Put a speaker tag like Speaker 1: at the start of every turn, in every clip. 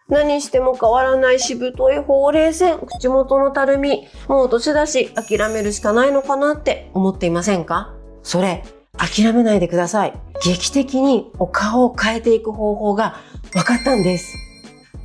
Speaker 1: 何しても変わらないしぶといほうれい線、口元のたるみ、もう年だし諦めるしかないのかなって思っていませんか？それ、諦めないでください。劇的にお顔を変えていく方法が分かったんです。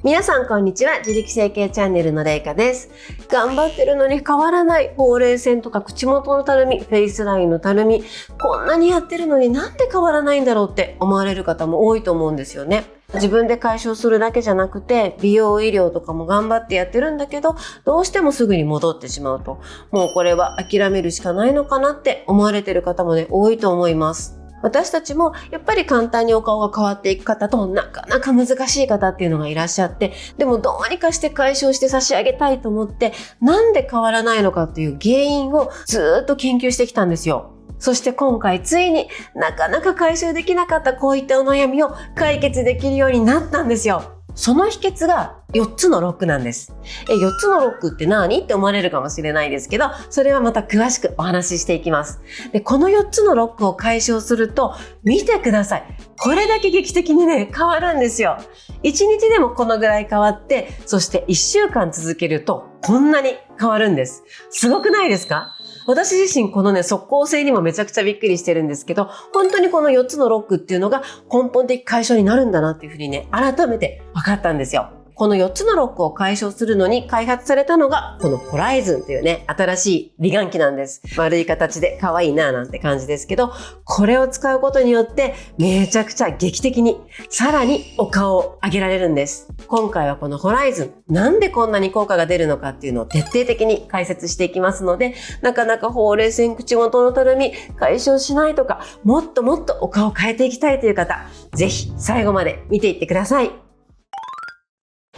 Speaker 1: 皆さんこんにちは。自力整形チャンネルのれいかです。頑張ってるのに変わらないほうれい線とか口元のたるみ、フェイスラインのたるみ、こんなにやってるのになんで変わらないんだろうって思われる方も多いと思うんですよね。自分で解消するだけじゃなくて、美容医療とかも頑張ってやってるんだけど、どうしてもすぐに戻ってしまうと、もうこれは諦めるしかないのかなって思われてる方もね、多いと思います。私たちもやっぱり簡単にお顔が変わっていく方となかなか難しい方っていうのがいらっしゃって、でもどうにかして解消して差し上げたいと思って、なんで変わらないのかっていう原因をずーっと研究してきたんですよ。そして今回ついになかなか解消できなかったこういったお悩みを解決できるようになったんですよ。その秘訣が4つのロックなんです。4つのロックって何って思われるかもしれないですけど、それはまた詳しくお話ししていきます。で、この4つのロックを解消すると、見てください。これだけ劇的にね、変わるんですよ。1日でもこのぐらい変わって、そして1週間続けると、こんなに変わるんです。すごくないですか？私自身このね、即効性にもめちゃくちゃびっくりしてるんですけど、本当にこの4つのロックっていうのが根本的解消になるんだなっていうふうにね、改めて分かったんですよ。この4つのロックを解消するのに開発されたのが、このホライズンというね、新しい美顔器なんです。丸い形で可愛いななんて感じですけど、これを使うことによって、めちゃくちゃ劇的に、さらにお顔を上げられるんです。今回はこのホライズン、なんでこんなに効果が出るのかっていうのを徹底的に解説していきますので、なかなかほうれい線、口元のたるみ解消しないとか、もっともっとお顔を変えていきたいという方、ぜひ最後まで見ていってください。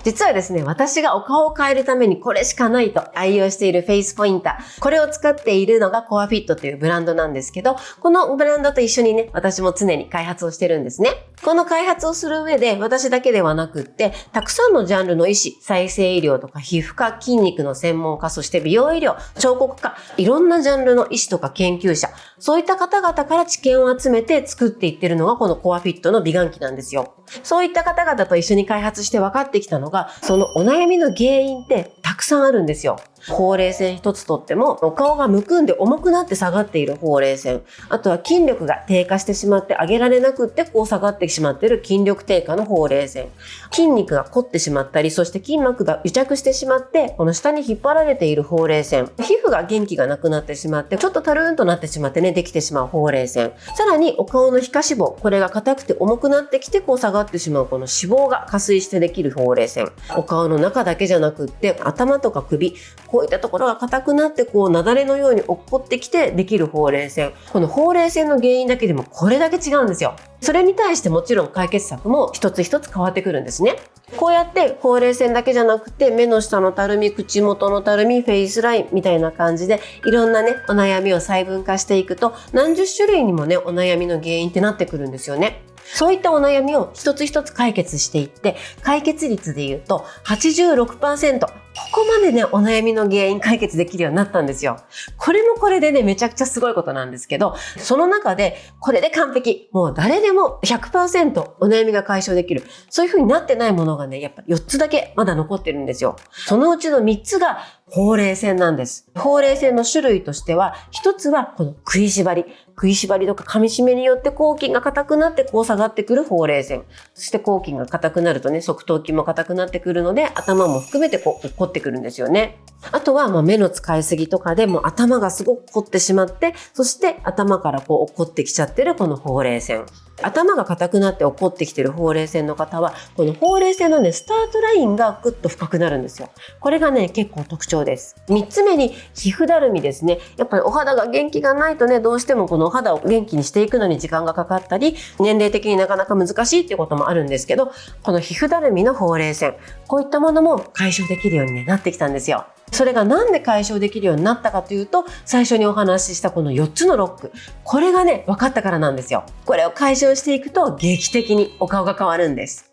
Speaker 1: 実はですね、私がお顔を変えるためにこれしかないと愛用しているフェイスポインター。これを使っているのがコアフィットというブランドなんですけど、このブランドと一緒にね、私も常に開発をしてるんですね。この開発をする上で、私だけではなくって、たくさんのジャンルの医師、再生医療とか皮膚科、筋肉の専門家、そして美容医療、彫刻家、いろんなジャンルの医師とか研究者、そういった方々から知見を集めて作っていってるのがこのコアフィットの美顔器なんですよ。そういった方々と一緒に開発して分かってきたのが、そのお悩みの原因ってたくさんあるんですよ。ほうれい線一つとっても、お顔がむくんで重くなって下がっているほうれい線。あとは筋力が低下してしまって上げられなくってこう下がってしまっている筋力低下のほうれい線。筋肉が凝ってしまったり、そして筋膜が癒着してしまって、この下に引っ張られているほうれい線。皮膚が元気がなくなってしまって、ちょっとたるーんとなってしまってね、できてしまうほうれい線。さらにお顔の皮下脂肪。これが硬くて重くなってきて、こう下がってしまうこの脂肪が加水してできるほうれい線。お顔の中だけじゃなくって、頭とか首。こういったところが硬くなってこう雪崩のように落っこってきてできるほうれい線。このほうれい線の原因だけでもこれだけ違うんですよ。それに対してもちろん解決策も一つ一つ変わってくるんですね。こうやってほうれい線だけじゃなくて目の下のたるみ、口元のたるみ、フェイスラインみたいな感じでいろんなねお悩みを細分化していくと何十種類にもねお悩みの原因ってなってくるんですよね。そういったお悩みを一つ一つ解決していって、解決率で言うと 86%。ここまでね、お悩みの原因解決できるようになったんですよ。これもこれでね、めちゃくちゃすごいことなんですけど、その中で、これで完璧。もう誰でも 100% お悩みが解消できる。そういう風になってないものがね、やっぱ4つだけまだ残ってるんですよ。そのうちの3つが、ほうれい線なんです。ほうれい線の種類としては、1つはこの食いしばり。食いしばりとか噛み締めによって口筋が硬くなってこう下がってくるほうれい線。そして口筋が硬くなるとね、側頭筋も硬くなってくるので、頭も含めてこう凝ってくるんですよね。あとは目の使いすぎとかでもう頭がすごく凝ってしまって、そして頭からこう落っこってきちゃってるこのほうれい線。頭が硬くなって起こってきているほうれい線の方は、このほうれい線のね、スタートラインがぐっと深くなるんですよ。これがね、結構特徴です。3つ目に、皮膚だるみですね。やっぱりお肌が元気がないとね、どうしてもこのお肌を元気にしていくのに時間がかかったり、年齢的になかなか難しいっていうこともあるんですけど、この皮膚だるみのほうれい線、こういったものも解消できるように、なってきたんですよ。それがなんで解消できるようになったかというと、最初にお話ししたこの4つのロック。これがね、分かったからなんですよ。これを解消していくと劇的にお顔が変わるんです。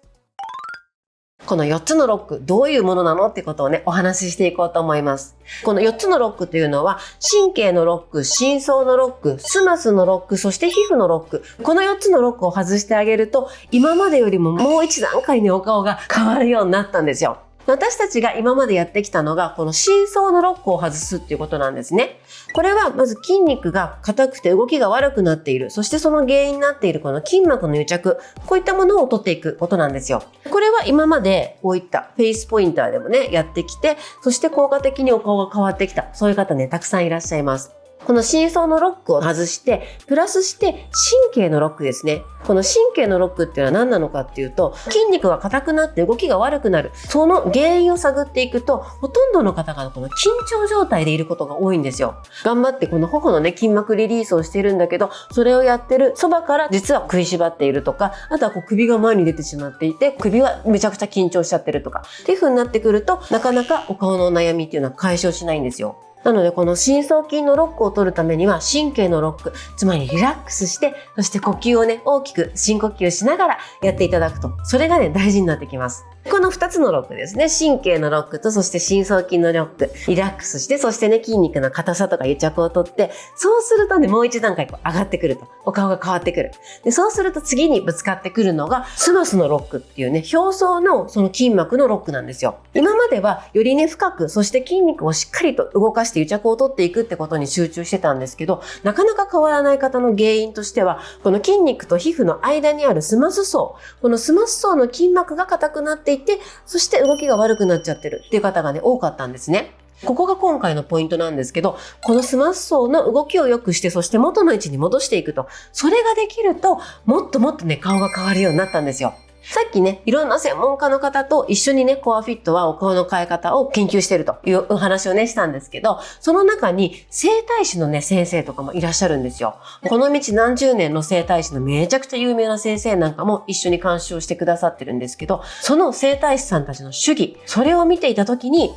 Speaker 1: この4つのロック、どういうものなのってことをね、お話ししていこうと思います。この4つのロックというのは、神経のロック、深層のロック、スマスのロック、そして皮膚のロック。この4つのロックを外してあげると、今までよりももう一段階ね、お顔が変わるようになったんですよ。私たちが今までやってきたのが、この深層のロックを外すっていうことなんですね。これはまず筋肉が硬くて動きが悪くなっている。そしてその原因になっているこの筋膜の癒着。こういったものを取っていくことなんですよ。これは今までこういったフェイスポインターでもね、やってきて、そして効果的にお顔が変わってきた。そういう方ね、たくさんいらっしゃいます。この深層のロックを外して、プラスして神経のロックですね。この神経のロックっていうのは何なのかっていうと、筋肉が硬くなって動きが悪くなる。その原因を探っていくと、ほとんどの方がこの緊張状態でいることが多いんですよ。頑張ってこの頬のね、筋膜リリースをしているんだけど、それをやってるそばから実は食いしばっているとか、あとはこう首が前に出てしまっていて、首はめちゃくちゃ緊張しちゃってるとか、っていう風になってくると、なかなかお顔のお悩みっていうのは解消しないんですよ。なのでこの深層筋のロックを取るためには神経のロック、つまりリラックスして、そして呼吸をね、大きく深呼吸しながらやっていただくと、それがね、大事になってきます。この2つのロックですね。神経のロックと、そして深層筋のロック。リラックスして、そしてね、筋肉の硬さとか癒着を取って、そうするとね、もう一段階こう上がってくると。お顔が変わってくる。で、そうすると次にぶつかってくるのが、スマスのロックっていうね、表層のその筋膜のロックなんですよ。今まではよりね、深く、そして筋肉をしっかりと動かして癒着を取っていくってことに集中してたんですけど、なかなか変わらない方の原因としては、この筋肉と皮膚の間にあるスマス層。このスマス層の筋膜が硬くなっていて、そして動きが悪くなっちゃってるっていう方がね、多かったんですね。ここが今回のポイントなんですけど、このスマス層の動きを良くして、そして元の位置に戻していくと、それができると、もっともっとね、顔が変わるようになったんですよ。さっきね、いろんな専門家の方と一緒にね、コアフィットはお顔の変え方を研究しているというお話をね、したんですけど、その中に整体師のね、先生とかもいらっしゃるんですよ。この道何十年の整体師のめちゃくちゃ有名な先生なんかも一緒に監修をしてくださってるんですけど、その整体師さんたちの主義、それを見ていたときに、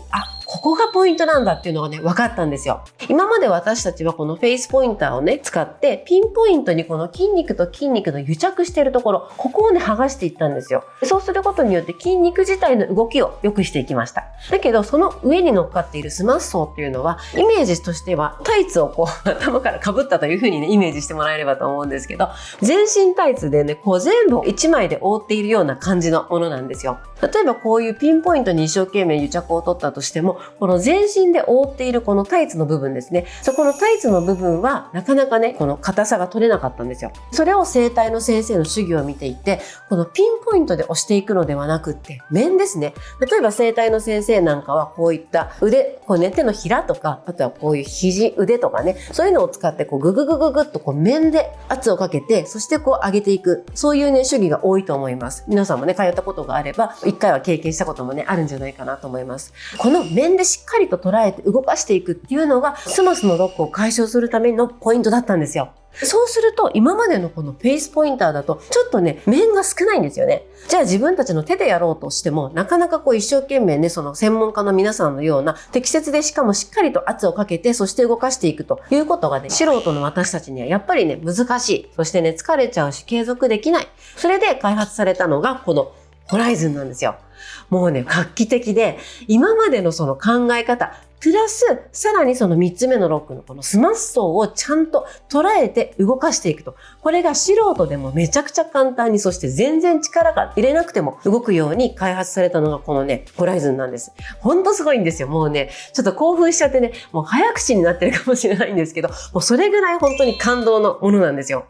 Speaker 1: ここがポイントなんだっていうのがね、分かったんですよ。今まで私たちはこのフェイスポインターをね、使ってピンポイントにこの筋肉と筋肉の癒着しているところ、ここをね、剥がしていったんですよ。そうすることによって筋肉自体の動きを良くしていきました。だけど、その上に乗っかっているスマッソーっていうのは、イメージとしてはタイツをこう頭から被ったという風にね、イメージしてもらえればと思うんですけど、全身タイツでね、こう全部1枚で覆っているような感じのものなんですよ。例えばこういうピンポイントに一生懸命癒着を取ったとしても、この全身で覆っているこのタイツの部分ですね。そこのタイツの部分はなかなかね、この硬さが取れなかったんですよ。それを整体の先生の主義を見ていて、このピンポイントで押していくのではなくって、面ですね。例えば整体の先生なんかはこういった腕、こうね、手のひらとか、あとはこういう肘、腕とかね、そういうのを使ってこうグググググっとこう面で圧をかけて、そしてこう上げていく。そういうね、主義が多いと思います。皆さんもね、通ったことがあれば、一回は経験したこともね、あるんじゃないかなと思います。この面でしっかりと捉えて動かしていくっていうのが、スマスのロックを解消するためのポイントだったんですよ。そうすると、今までのこのフェイスポインターだと、ちょっとね、面が少ないんですよね。じゃあ自分たちの手でやろうとしても、なかなかこう一生懸命ね、その専門家の皆さんのような、適切でしかもしっかりと圧をかけて、そして動かしていくということがね、素人の私たちにはやっぱりね、難しい。そしてね、疲れちゃうし、継続できない。それで開発されたのが、このホライズンなんですよ。もうね、画期的で、今までのその考え方、プラス、さらにその3つ目のロックのこのスマッソをちゃんと捉えて動かしていくと。これが素人でもめちゃくちゃ簡単に、そして全然力が入れなくても動くように開発されたのがこのね、ホライズンなんです。ほんとすごいんですよ。もうね、ちょっと興奮しちゃってね、もう早口になってるかもしれないんですけど、もうそれぐらい本当に感動のものなんですよ。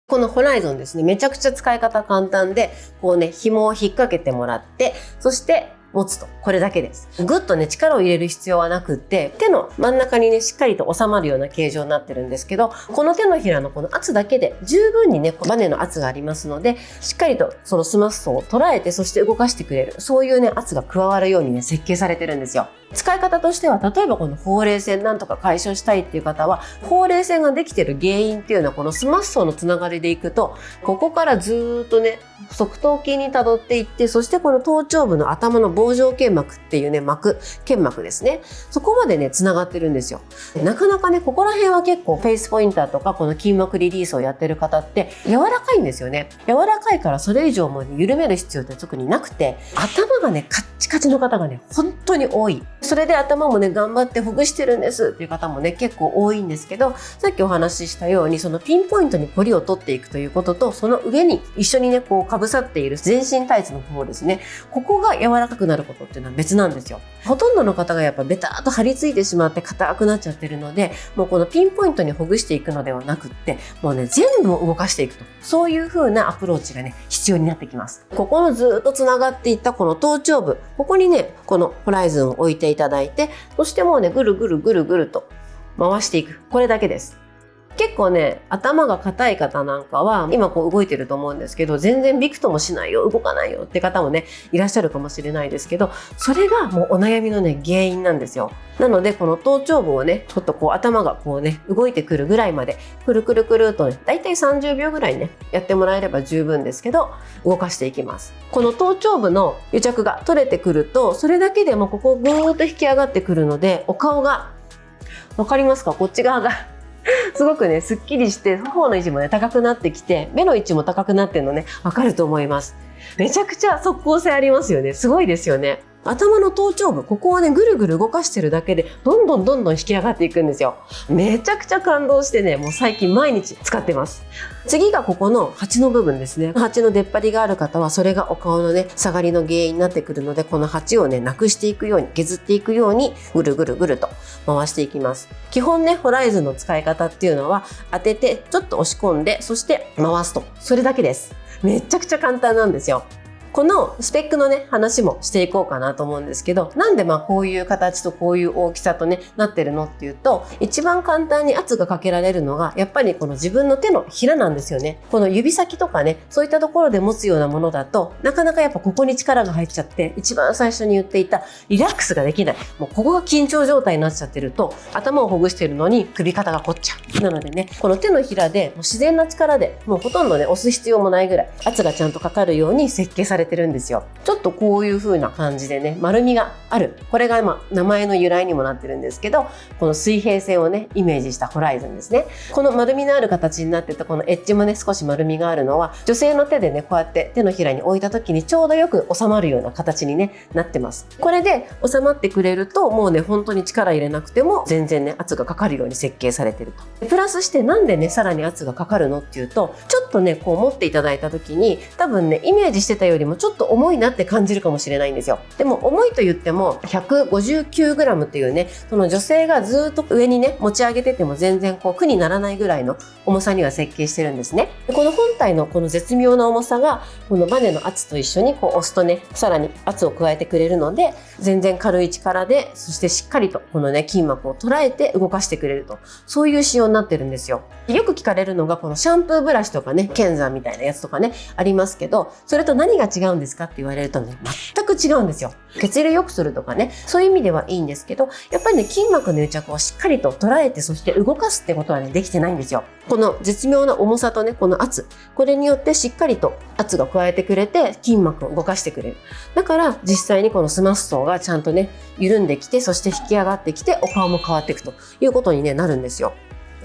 Speaker 1: このホライゾンですね、めちゃくちゃ使い方簡単で、こうね、紐を引っ掛けてもらって、そして持つと。これだけです。ぐっとね、力を入れる必要はなくって、手の真ん中にね、しっかりと収まるような形状になってるんですけど、この手のひらのこの圧だけで十分にね、バネの圧がありますので、しっかりとそのスマッソを捉えて、そして動かしてくれる。そういうね、圧が加わるようにね、設計されてるんですよ。使い方としては、例えばこのほうれい線なんとか解消したいっていう方は、ほうれい線ができてる原因っていうのはこのスマッソのつながりでいくと、ここからずーっとね、側頭筋に辿っていって、そしてこの頭頂部の頭の帽状腱膜っていうね、腱膜ですね。そこまでね、繋がってるんですよ。なかなかね、ここら辺は結構フェイスポインターとかこの筋膜リリースをやってる方って柔らかいんですよね。柔らかいからそれ以上も緩める必要って特になくて、頭がね、カッチカチの方がね、本当に多い。それで頭もね、頑張ってほぐしてるんですっていう方もね、結構多いんですけど、さっきお話ししたように、そのピンポイントに凝りを取っていくということと、その上に一緒にね、こう被さっている全身タイツの方ですね。ここが柔らかくなることっていうのは別なんですよ。ほとんどの方がやっぱベターっと張り付いてしまって硬くなっちゃってるので、もうこのピンポイントにほぐしていくのではなくって、もうね、全部を動かしていくと。そういう風なアプローチがね、必要になってきます。ここのずっと繋がっていったこの頭頂部、ここにね、このホライズンを置いていただいて、そしてもうね、ぐるぐるぐるぐると回していく。これだけです。結構ね、頭が硬い方なんかは、今こう動いてると思うんですけど、全然びくともしないよ、動かないよって方もね、いらっしゃるかもしれないですけど、それがもうお悩みのね、原因なんですよ。なので、この頭頂部をね、ちょっとこう頭がこうね、動いてくるぐらいまで、くるくるくるっとね、だいたい30秒ぐらいね、やってもらえれば十分ですけど、動かしていきます。この頭頂部の癒着が取れてくると、それだけでもここぐーっと引き上がってくるので、お顔が、わかりますか？こっち側が。すごくね、すっきりして、頬の位置もね、高くなってきて、目の位置も高くなってるのね、わかると思います。めちゃくちゃ即効性ありますよね。すごいですよね。頭の頭頂部、ここをね、ぐるぐる動かしてるだけで、どんどん引き上がっていくんですよ。めちゃくちゃ感動してね、もう最近毎日使ってます。次がここの鉢の部分ですね。鉢の出っ張りがある方は、それがお顔のね、下がりの原因になってくるので、この鉢をね、なくしていくように、削っていくように、ぐるぐるぐると回していきます。基本ね、ホライズンの使い方っていうのは、当てて、ちょっと押し込んで、そして回すと。それだけです。めちゃくちゃ簡単なんですよ。このスペックのね、話もしていこうかなと思うんですけど、なんでこういう形とこういう大きさとね、なってるのっていうと、一番簡単に圧がかけられるのが、やっぱりこの自分の手のひらなんですよね。この指先とかね、そういったところで持つようなものだと、なかなかやっぱここに力が入っちゃって、一番最初に言っていたリラックスができない。もうここが緊張状態になっちゃってると、頭をほぐしてるのに首肩が凝っちゃう。なのでね、この手のひらでもう自然な力で、もうほとんどね、押す必要もないぐらい、圧がちゃんとかかるように設計されてるんですよ。ちょっとこういう風な感じでね、丸みがある。これが名前の由来にもなってるんですけど、この水平線をね、イメージしたホライズンですね。この丸みのある形になってたこのエッジもね、少し丸みがあるのは、女性の手でね、こうやって手のひらに置いた時にちょうどよく収まるような形にね、なってます。これで収まってくれると、もうね、本当に力入れなくても全然ね、圧がかかるように設計されてると。プラスしてなんでね、さらに圧がかかるのっていうと、ちょっとね、こう持っていただいた時に、多分ね、イメージしてたよりもちょっと重いなって感じるかもしれないんですよ。でも重いと言っても 159g っていうね、その女性がずっと上にね持ち上げてても全然こう苦にならないぐらいの重さには設計してるんですね。でこの本体のこの絶妙な重さがこのバネの圧と一緒にこう押すとね、さらに圧を加えてくれるので、全然軽い力で、そしてしっかりとこのね筋膜を捉えて動かしてくれると、そういう仕様になってるんですよ。よく聞かれるのがこのシャンプーブラシとかね、剣山みたいなやつとかねありますけど、それと何が違うんですかって言われるとね、全く違うんですよ。血流良くするとかね、そういう意味ではいいんですけど、やっぱりね、筋膜の癒着をしっかりと捉えて、そして動かすってことはね、できてないんですよ。この絶妙な重さとね、この圧、これによってしっかりと圧が加えてくれて、筋膜を動かしてくれる。だから、実際にこのスマス層がちゃんとね、緩んできて、そして引き上がってきて、お顔も変わっていくということに、ね、なるんですよ。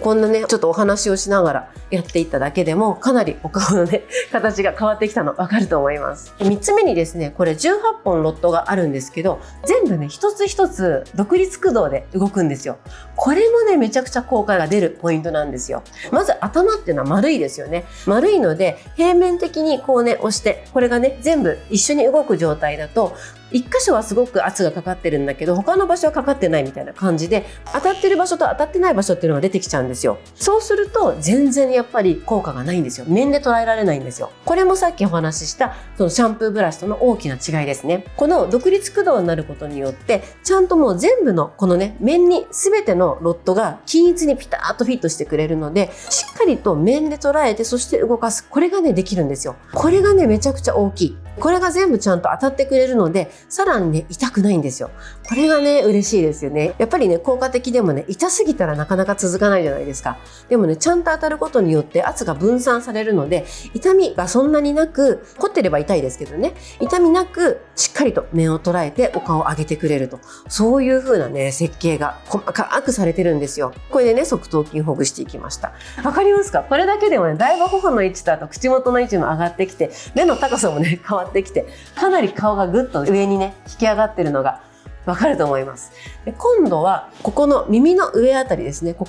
Speaker 1: こんなね、ちょっとお話をしながらやっていっただけでも、かなりお顔のね、形が変わってきたの分かると思います。3つ目にですね、これ18本ロットがあるんですけど、全部ね、一つ一つ独立駆動で動くんですよ。これもね、めちゃくちゃ効果が出るポイントなんですよ。まず頭っていうのは丸いですよね。丸いので、平面的にこうね、押して、これがね、全部一緒に動く状態だと、一箇所はすごく圧がかかってるんだけど、他の場所はかかってないみたいな感じで、当たってる場所と当たってない場所っていうのが出てきちゃうんですよ。そうすると全然やっぱり効果がないんですよ。面で捉えられないんですよ。これもさっきお話ししたそのシャンプーブラシとの大きな違いですね。この独立駆動になることによって、ちゃんともう全部のこのね、面に全てのロットが均一にピタッとフィットしてくれるので、しっかりと面で捉えて、そして動かす。これがね、できるんですよ。これがね、めちゃくちゃ大きい。これが全部ちゃんと当たってくれるので、さらにね、痛くないんですよ。これがね、嬉しいですよね。やっぱりね、効果的でもね、痛すぎたらなかなか続かないじゃないですか。でもね、ちゃんと当たることによって圧が分散されるので、痛みがそんなになく、凝ってれば痛いですけどね、痛みなく、しっかりと面を捉えてお顔を上げてくれると。そういう風なね、設計が細かくされてるんですよ。これでね、側頭筋ほぐしていきました。わかりますか？これだけでもね、だいぶ頬の位置とあと口元の位置も上がってきて、目の高さもね、変わってきて、かなり顔がぐっと上にね、引き上がってるのがわかると思います。で、今度は、ここの耳の上あたりですね。こ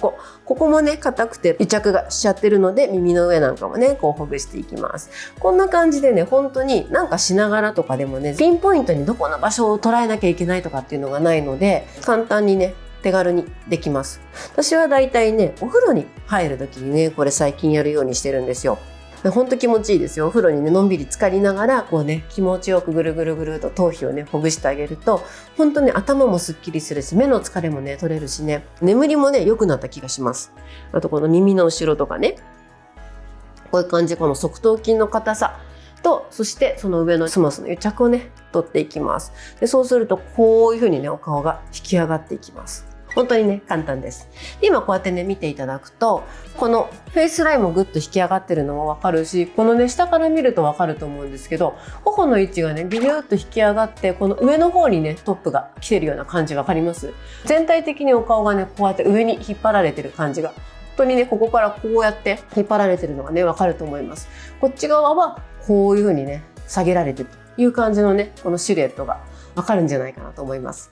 Speaker 1: こもね、硬くて癒着がしちゃってるので、耳の上なんかもね、こうほぐしていきます。こんな感じでね、本当になんかしながらとかでもね、ピンポイントにどこの場所を捉えなきゃいけないとかっていうのがないので、簡単にね、手軽にできます。私はだいたいね、お風呂に入る時にね、これ最近やるようにしてるんですよ。ほんと気持ちいいですよ。お風呂にね、のんびり浸かりながら、こうね、気持ちよくぐるぐるぐると頭皮をね、ほぐしてあげると、ほんとね、頭もすっきりするし、目の疲れもね、取れるしね、眠りもね、良くなった気がします。あとこの耳の後ろとかね、こういう感じでこの側頭筋の硬さと、そしてその上のスマスの癒着をね、取っていきます。で、そうすると、こういう風にね、お顔が引き上がっていきます。本当にね、簡単です。で、今こうやってね、見ていただくと、このフェイスラインもぐっと引き上がってるのもわかるし、このね、下から見るとわかると思うんですけど、頬の位置がね、ビューっと引き上がって、この上の方にね、トップが来てるような感じわかります？全体的にお顔がね、こうやって上に引っ張られてる感じが、本当にね、ここからこうやって引っ張られてるのがね、わかると思います。こっち側は、こういう風にね、下げられてるという感じのね、このシルエットがわかるんじゃないかなと思います。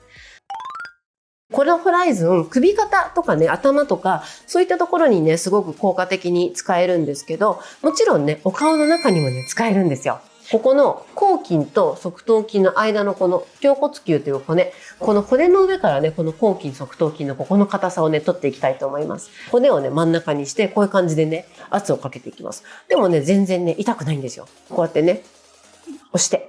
Speaker 1: このホライズン、首肩とかね、頭とか、そういったところにね、すごく効果的に使えるんですけど、もちろんね、お顔の中にもね、使えるんですよ。ここの後筋と側頭筋の間のこの頬骨球という骨、この骨の上からね、この後筋、側頭筋のここの硬さをね、取っていきたいと思います。骨をね、真ん中にして、こういう感じでね、圧をかけていきます。でもね、全然ね、痛くないんですよ。こうやってね、押して。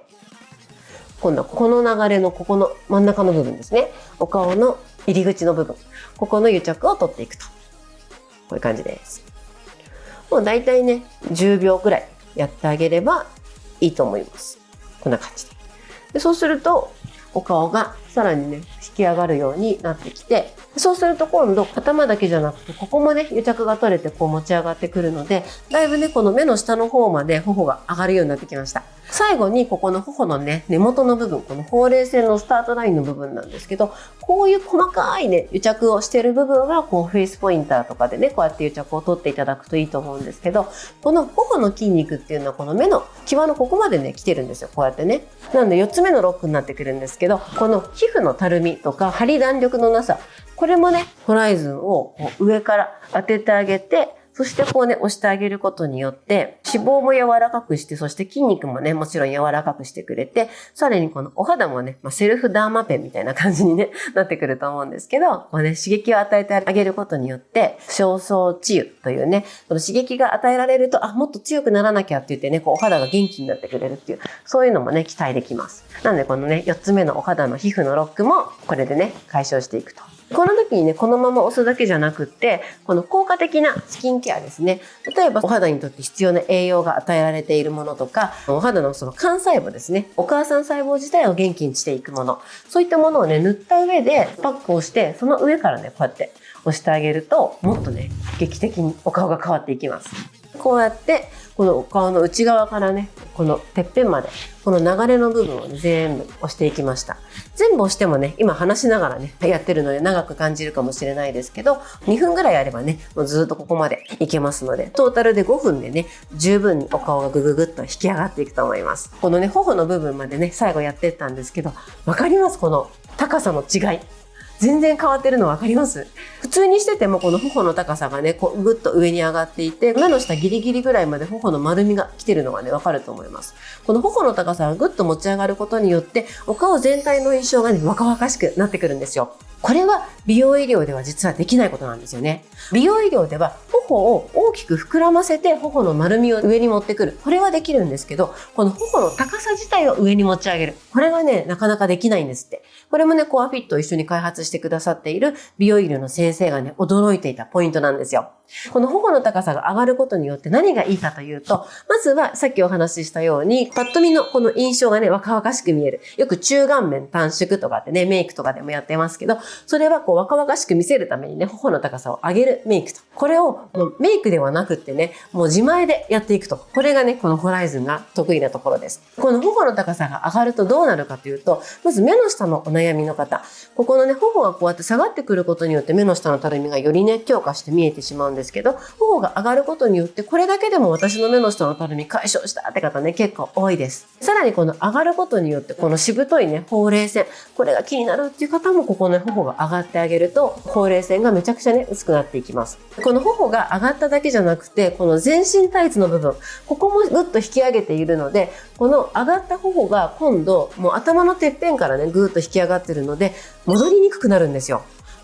Speaker 1: 今度はこの流れのここの真ん中の部分ですね。お顔の入り口の部分。ここの癒着を取っていくと。こういう感じです。もうだいたいね、10秒くらいやってあげればいいと思います。こんな感じで。そうすると、お顔がさらにね、引き上がるようになってきて、そうすると今度頭だけじゃなくて、ここもね、癒着が取れてこう持ち上がってくるので、だいぶね、この目の下の方まで頬が上がるようになってきました。最後にここの頬のね、根元の部分、このほうれい線のスタートラインの部分なんですけど、こういう細かいね、癒着をしている部分は、こうフェイスポインターとかでね、こうやって癒着を取っていただくといいと思うんですけど、この頬の筋肉っていうのはこの目の際のここまでね、来てるんですよ。こうやってね。なので4つ目のロックになってくるんですけど、この皮膚のたるみとか張り弾力のなさ、これもね、ホライズンをこう上から当ててあげて、そしてこうね、押してあげることによって、脂肪も柔らかくして、そして筋肉もね、もちろん柔らかくしてくれて、さらにこのお肌もね、セルフダーマペンみたいな感じにね、なってくると思うんですけど、こうね、刺激を与えてあげることによって、焦燥治癒というね、その刺激が与えられると、もっと強くならなきゃって言ってね、こうお肌が元気になってくれるっていう、そういうのもね、期待できます。なのでこのね、4つ目のお肌の皮膚のロックも、これでね、解消していくと。この時にね、このまま押すだけじゃなくって、この効果的なスキンケアですね。例えば、お肌にとって必要な栄養が与えられているものとか、お肌のその幹細胞ですね。お母さん細胞自体を元気にしていくもの。そういったものをね、塗った上でパックをして、その上からね、こうやって押してあげると、もっとね、劇的にお顔が変わっていきます。こうやって、このお顔の内側からね、このてっぺんまで、この流れの部分を、ね、全部押していきました。全部押してもね、今話しながらね、やってるので長く感じるかもしれないですけど、2分ぐらいあればね、もうずっとここまでいけますので、トータルで5分でね、十分にお顔がぐぐぐっと引き上がっていくと思います。このね、頬の部分までね、最後やってったんですけど、わかります？この高さの違い。全然変わってるの分かります？普通にしててもこの頬の高さがね、こうぐっと上に上がっていて、目の下ギリギリぐらいまで頬の丸みが来てるのがね、分かると思います。この頬の高さがぐっと持ち上がることによって、お顔全体の印象がね、若々しくなってくるんですよ。これは美容医療では実はできないことなんですよね。美容医療では頬を大きく膨らませて頬の丸みを上に持ってくる。これはできるんですけど、この頬の高さ自体を上に持ち上げる。これがね、なかなかできないんですって。これもね、コアフィットを一緒に開発してくださっている美容医療の先生がね、驚いていたポイントなんですよ。この頬の高さが上がることによって何がいいかというと、まずはさっきお話ししたように、パッと見のこの印象がね、若々しく見える。よく中顔面短縮とかってね、メイクとかでもやってますけど、それはこう若々しく見せるためにね、頬の高さを上げるメイクと。これをもうメイクではなくってね、もう自前でやっていくと。これがね、このホライズンが得意なところです。この頬の高さが上がるとどうなるかというと、まず目の下のお悩みの方、ここのね、頬がこうやって下がってくることによって目の下のたるみがよりね、強化して見えてしまうんですけど、頬が上がることによって、これだけでも私の目の下のたるみ解消したって方ね、結構多いです。さらにこの上がることによって、このしぶといね、ほうれい線、これが気になるっていう方も、ここの頬が上がってあげると、ほうれい線がめちゃくちゃね、薄くなっていきます。この頬が上がっただけじゃなくて、この全身タイツの部分、ここもぐっと引き上げているので、この上がった頬が今度、もう頭のてっぺんからね、ぐーっと引き上がってるので、戻りにくくなるんですよ。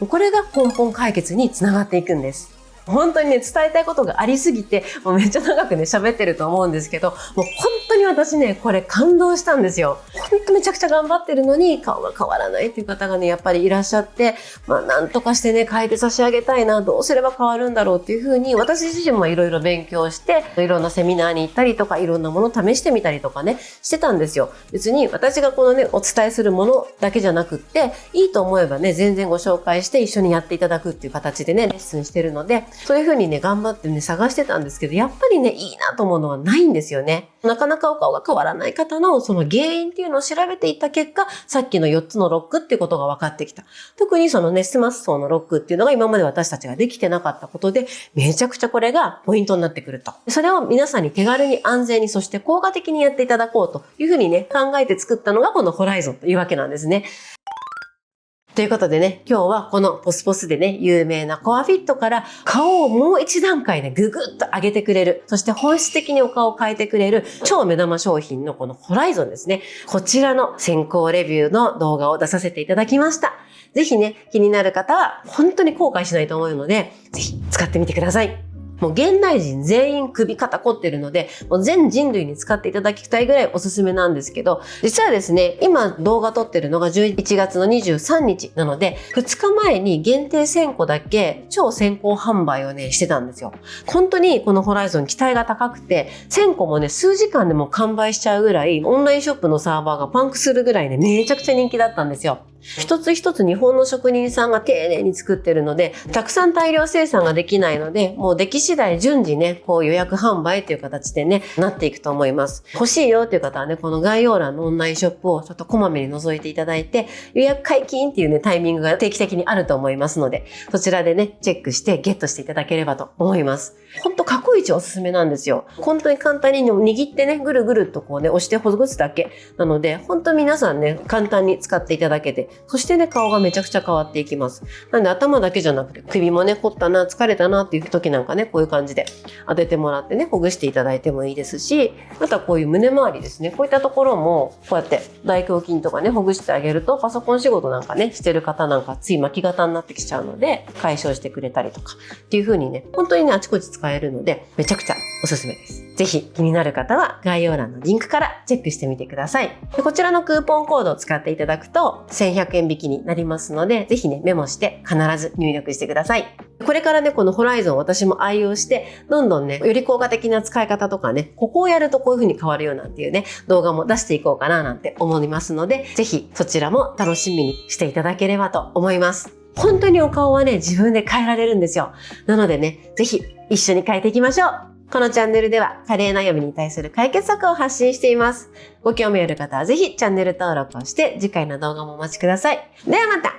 Speaker 1: これが根本解決につながっていくんです。本当にね、伝えたいことがありすぎて、もうめっちゃ長くね、喋ってると思うんですけど、もう本当に私ね、これ感動したんですよ。本当めちゃくちゃ頑張ってるのに、顔が変わらないっていう方がね、やっぱりいらっしゃって、なんとかしてね、変えて差し上げたいな、どうすれば変わるんだろうっていうふうに、私自身もいろいろ勉強して、いろんなセミナーに行ったりとか、いろんなものを試してみたりとかね、してたんですよ。別に私がこのね、お伝えするものだけじゃなくって、いいと思えばね、全然ご紹介して一緒にやっていただくっていう形でね、レッスンしてるので、そういう風にね、頑張ってね、探してたんですけど、やっぱりね、いいなと思うのはないんですよね。なかなかお顔が変わらない方のその原因っていうのを調べていった結果、さっきの4つのロックっていうことが分かってきた。特にそのね、スマス層のロックっていうのが今まで私たちができてなかったことで、めちゃくちゃこれがポイントになってくると。それを皆さんに手軽に安全に、そして効果的にやっていただこうというふうにね、考えて作ったのがこのホライゾンというわけなんですね。ということでね、今日はこのポスポスでね、有名なコアフィットから顔をもう一段階ね、ぐぐっと上げてくれる、そして本質的にお顔を変えてくれる超目玉商品のこのホライゾンですね。こちらの先行レビューの動画を出させていただきました。ぜひね、気になる方は本当に後悔しないと思うので、ぜひ使ってみてください。もう現代人全員首肩凝ってるので、もう全人類に使っていただきたいぐらいおすすめなんですけど、実はですね、今動画撮ってるのが11月の23日なので、2日前に限定1000個だけ超先行販売をね、してたんですよ。本当にこのホライゾン期待が高くて、1000個もね、数時間でも完売しちゃうぐらい、オンラインショップのサーバーがパンクするぐらいね、めちゃくちゃ人気だったんですよ。一つ一つ日本の職人さんが丁寧に作ってるので、たくさん大量生産ができないので、もうでき次第順次ね、こう予約販売という形でね、なっていくと思います。欲しいよっていう方はね、この概要欄のオンラインショップをちょっとこまめに覗いていただいて、予約解禁っていうね、タイミングが定期的にあると思いますので、そちらでね、チェックしてゲットしていただければと思います。ほんと過去一おすすめなんですよ。本当に簡単に握ってね、ぐるぐるっとこうね、押してほぐすだけなので、本当皆さんね、簡単に使っていただけて、そしてね、顔がめちゃくちゃ変わっていきます。なんで頭だけじゃなくて、首もね、凝ったな、疲れたなっていう時なんかね、こういう感じで当ててもらってね、ほぐしていただいてもいいですし、またこういう胸周りですね、こういったところも、こうやって大胸筋とかね、ほぐしてあげると、パソコン仕事なんかね、してる方なんかつい巻き型になってきちゃうので、解消してくれたりとか、っていう風にね、本当にね、あちこち使えるので、めちゃくちゃおすすめです。ぜひ気になる方は概要欄のリンクからチェックしてみてください。でこちらのクーポンコードを使っていただくと1100円引きになりますので、ぜひね、メモして必ず入力してください。これからね、このホライゾン私も愛用して、どんどんね、より効果的な使い方とかね、ここをやるとこういう風に変わるよなんていうね、動画も出していこうかななんて思いますので、ぜひそちらも楽しみにしていただければと思います。本当にお顔はね、自分で変えられるんですよ。なのでね、ぜひ一緒に変えていきましょう。このチャンネルでは加齢悩みに対する解決策を発信しています。ご興味ある方はぜひチャンネル登録をして次回の動画もお待ちください。ではまた。